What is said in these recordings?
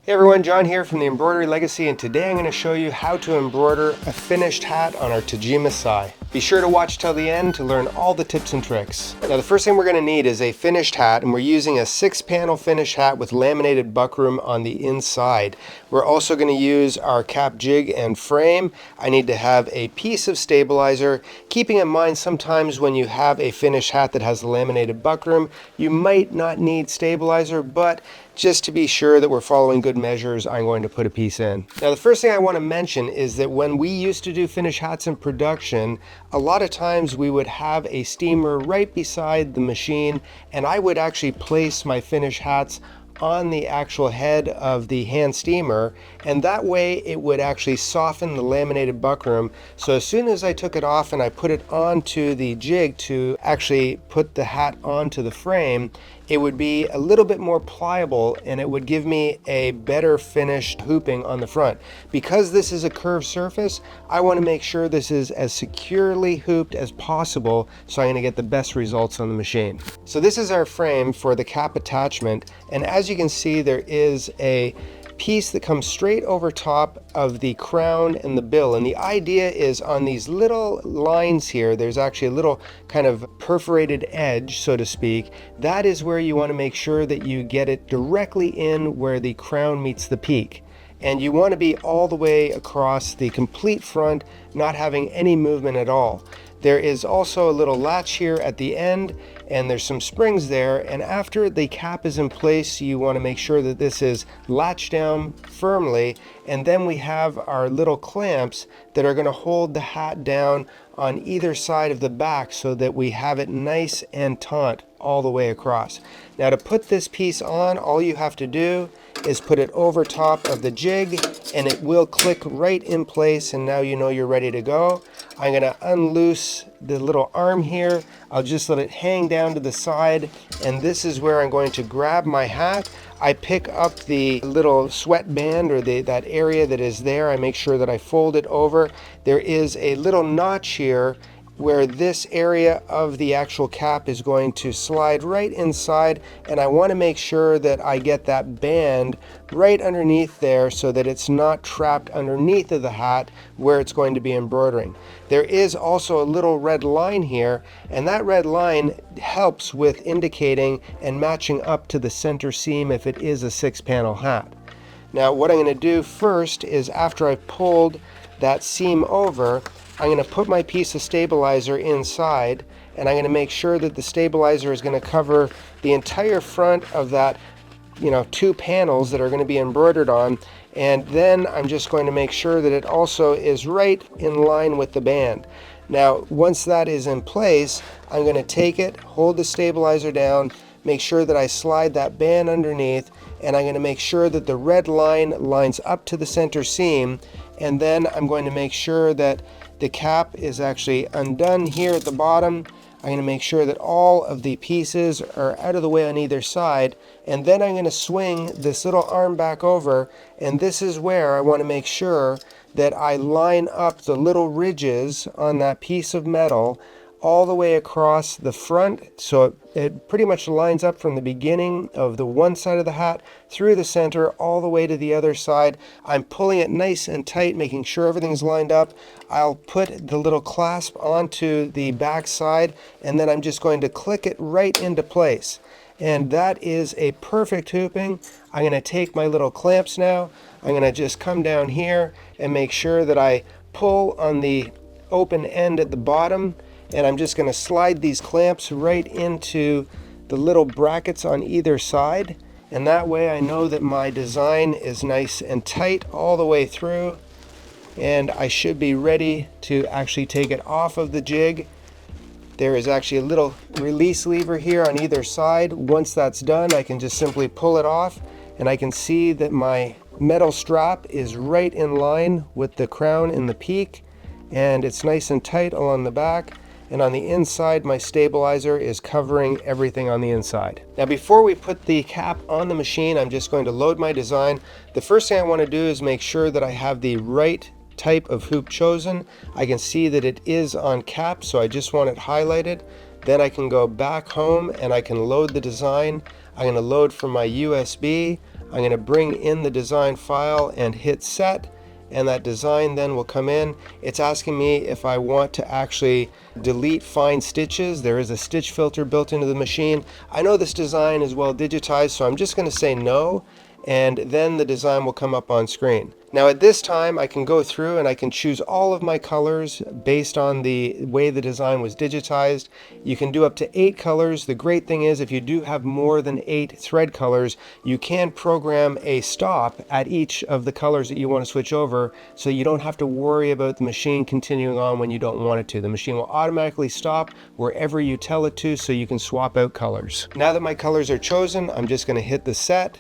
Hey everyone, John here from the Embroidery Legacy, and today I'm going to show you how to embroider a finished hat on our Tajima SAI. Be sure to watch till the end to learn all the tips and tricks. Now the first thing we're going to need is a finished hat, and we're using a 6-panel finish hat with laminated buckram on the inside. We're also going to use our cap jig and frame. I need to have a piece of stabilizer, keeping in mind sometimes when you have a finished hat that has the laminated buckram, you might not need stabilizer, but just to be sure that we're following good measures, I'm going to put a piece in. Now the first thing I want to mention is that when we used to do finished hats in production, a lot of times we would have a steamer right beside the machine, and I would actually place my finished hats on the actual head of the hand steamer, and that way it would actually soften the laminated buckram. So as soon as I took it off and I put it onto the jig to actually put the hat onto the frame, it would be a little bit more pliable and it would give me a better finished hooping on the front. Because this is a curved surface, I want to make sure this is as securely hooped as possible, so I'm going to get the best results on the machine. So this is our frame for the cap attachment, and as you can see, there is a piece that comes straight over top of the crown and the bill, and the idea is on these little lines here, there's actually a little kind of perforated edge, so to speak. That is where you want to make sure that you get it directly in where the crown meets the peak, and you want to be all the way across the complete front, not having any movement at all. There is also a little latch here at the end, and there's some springs there, and after the cap is in place, you want to make sure that this is latched down firmly, and then we have our little clamps that are going to hold the hat down on either side of the back so that we have it nice and taut all the way across. Now to put this piece on, all you have to do is put it over top of the jig and it will click right in place, and now you know you're ready to go. I'm going to unloose the little arm here. I'll just let it hang down to the side, and this is where I'm going to grab my hat. I pick up the little sweatband or that area that is there. I make sure that I fold it over. There is a little notch here where this area of the actual cap is going to slide right inside, and I want to make sure that I get that band right underneath there so that it's not trapped underneath of the hat where it's going to be embroidering. There is also a little red line here, and that red line helps with indicating and matching up to the center seam if it is a 6-panel hat. Now what I'm going to do first is, after I've pulled that seam over, I'm going to put my piece of stabilizer inside, and I'm going to make sure that the stabilizer is going to cover the entire front of that, 2 panels that are going to be embroidered on, and then I'm just going to make sure that it also is right in line with the band. Now once that is in place, I'm going to take it, hold the stabilizer down, make sure that I slide that band underneath, and I'm going to make sure that the red line lines up to the center seam, and then I'm going to make sure that the cap is actually undone here at the bottom. I'm going to make sure that all of the pieces are out of the way on either side, and then I'm going to swing this little arm back over, and this is where I want to make sure that I line up the little ridges on that piece of metal all the way across the front, so it pretty much lines up from the beginning of the one side of the hat through the center all the way to the other side. I'm pulling it nice and tight, making sure everything's lined up. I'll put the little clasp onto the back side, and then I'm just going to click it right into place. And that is a perfect hooping. I'm going to take my little clamps now. I'm going to just come down here and make sure that I pull on the open end at the bottom, and I'm just going to slide these clamps right into the little brackets on either side, and that way I know that my design is nice and tight all the way through, and I should be ready to actually take it off of the jig. There is actually a little release lever here on either side. Once that's done, I can just simply pull it off, and I can see that my metal strap is right in line with the crown and the peak, and it's nice and tight along the back. And on the inside, my stabilizer is covering everything on the inside. Now before we put the cap on the machine, I'm just going to load my design. The first thing I want to do is make sure that I have the right type of hoop chosen. I can see that it is on cap, so I just want it highlighted. Then I can go back home and I can load the design. I'm going to load from my USB. I'm I'm going to bring in the design file and hit set, and that design then will come in. It's asking me if I want to actually delete fine stitches. There is a stitch filter built into the machine. I know this design is well digitized, so I'm just going to say no, and then the design will come up on screen. Now at this time I can go through and I can choose all of my colors based on the way the design was digitized. You can do up to 8 colors. The great thing is if you do have more than 8 thread colors, you can program a stop at each of the colors that you want to switch over, so you don't have to worry about the machine continuing on when you don't want it to. The machine will automatically stop wherever you tell it to, so you can swap out colors. Now that my colors are chosen, I'm just going to hit the set,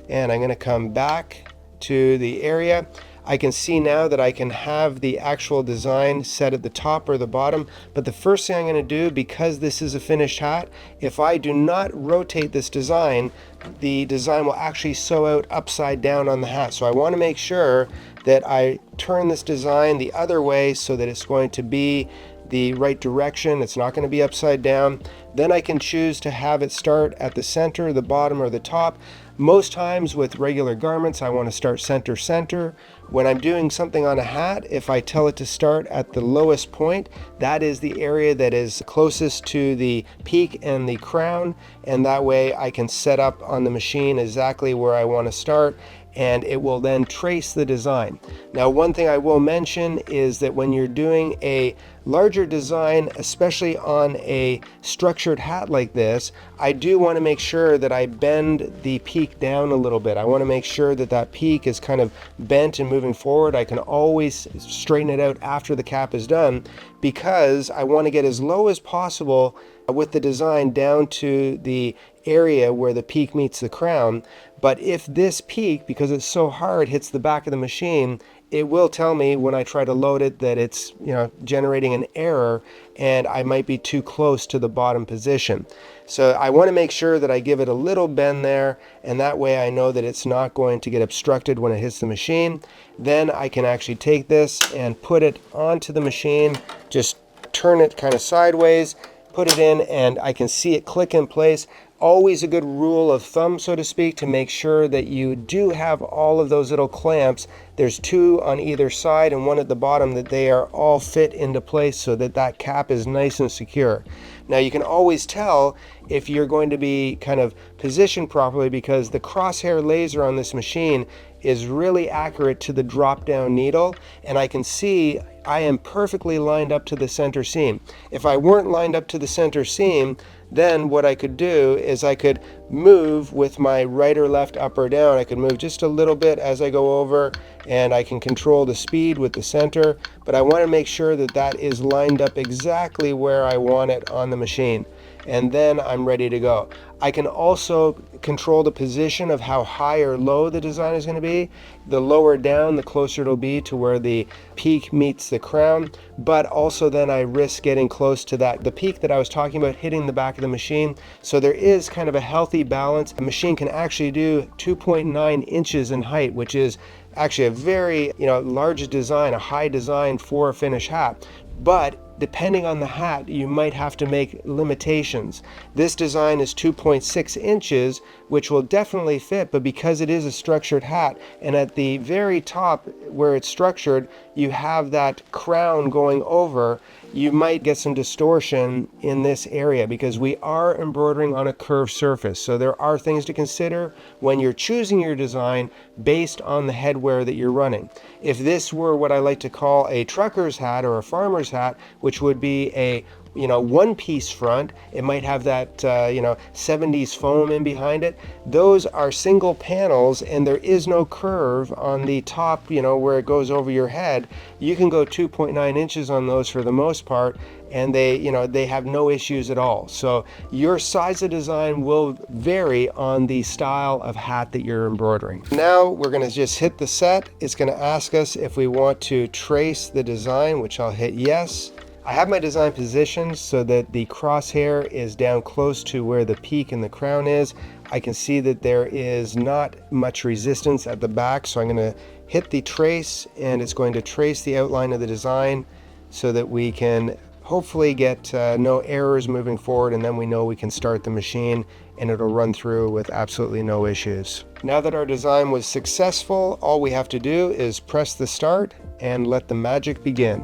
and I'm going to come back to the area. I can see now that I can have the actual design set at the top or the bottom, but the first thing I'm going to do, because this is a finished hat, if I do not rotate this design, the design will actually sew out upside down on the hat. So I want to make sure that I turn this design the other way so that it's going to be the right direction. It's not going to be upside down. Then I can choose to have it start at the center, the bottom, or the top. Most times with regular garments I want to start center. When I'm doing something on a hat, if I tell it to start at the lowest point, that is the area that is closest to the peak and the crown, and that way I can set up on the machine exactly where I want to start, and it will then trace the design. Now one thing I will mention is that when you're doing a larger design, especially on a structured hat like this, I do want to make sure that I bend the peak down a little bit. I want to make sure that that peak is kind of bent and moving forward. I can always straighten it out after the cap is done, because I want to get as low as possible with the design down to the area where the peak meets the crown. But if this peak, because it's so hard, hits the back of the machine, it will tell me when I try to load it that it's, generating an error, and I might be too close to the bottom position. So I want to make sure that I give it a little bend there, and that way I know that it's not going to get obstructed when it hits the machine. Then I can actually take this and put it onto the machine, just turn it kind of sideways, put it in, and I can see it click in place. Always a good rule of thumb, so to speak, to make sure that you do have all of those little clamps. There's 2 on either side and 1 at the bottom, that they are all fit into place so that that cap is nice and secure. Now you can always tell if you're going to be kind of positioned properly, because the crosshair laser on this machine is really accurate to the drop down needle, and I can see I am perfectly lined up to the center seam. If I weren't lined up to the center seam, then what I could do is I could move with my right or left, up or down. I could move just a little bit as I go over, and I can control the speed with the center, but I want to make sure that that is lined up exactly where I want it on the machine, and then I'm ready to go. I can also control the position of how high or low the design is going to be. The lower down, the closer it'll be to where the peak meets the crown, but also then I risk getting close to the peak that I was talking about hitting the back of the machine. So there is kind of a healthy balance. A machine can actually do 2.9 inches in height, which is actually a very large design, a high design for a finished hat. But depending on the hat, you might have to make limitations. This design is 2.6 inches, which will definitely fit, but because it is a structured hat, and at the very top where it's structured, you have that crown going over, you might get some distortion in this area because we are embroidering on a curved surface. So there are things to consider when you're choosing your design based on the headwear that you're running. If this were what I like to call a trucker's hat or a farmer's hat, which would be a one-piece front, it might have that 70s foam in behind it. Those are single panels, and there is no curve on the top, where it goes over your head. You can go 2.9 inches on those for the most part, and they have no issues at all. So your size of design will vary on the style of hat that you're embroidering. Now we're going to just hit the set. It's going to ask us if we want to trace the design, which I'll hit yes. I have my design positioned so that the crosshair is down close to where the peak and the crown is. I can see that there is not much resistance at the back, so I'm going to hit the trace, and it's going to trace the outline of the design so that we can hopefully get no errors moving forward, and then we know we can start the machine and it'll run through with absolutely no issues. Now that our design was successful, all we have to do is press the start and let the magic begin.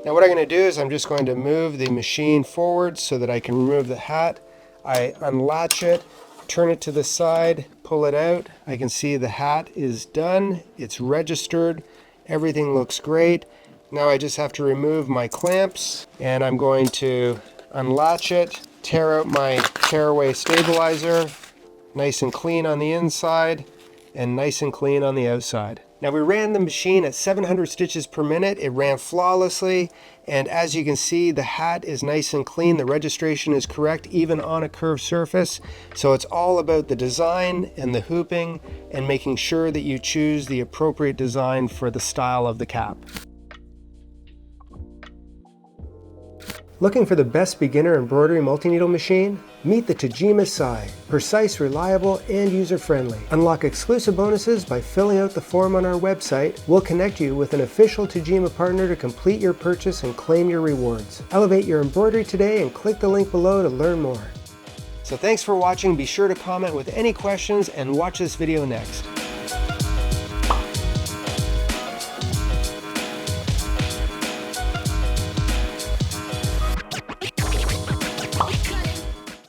Now what I'm going to do is I'm just going to move the machine forward so that I can remove the hat. I unlatch it, turn it to the side, pull it out. I can see the hat is done. It's registered. Everything looks great. Now I just have to remove my clamps, and I'm going to unlatch it, tear out my tearaway stabilizer, nice and clean on the inside and nice and clean on the outside. Now we ran the machine at 700 stitches per minute. It ran flawlessly, and as you can see, the hat is nice and clean. The registration is correct even on a curved surface. So it's all about the design and the hooping and making sure that you choose the appropriate design for the style of the cap. Looking for the best beginner embroidery multi-needle machine? Meet the Tajima SAI. Precise, reliable, and user-friendly. Unlock exclusive bonuses by filling out the form on our website. We'll connect you with an official Tajima partner to complete your purchase and claim your rewards. Elevate your embroidery today and click the link below to learn more. So thanks for watching. Be sure to comment with any questions and watch this video next.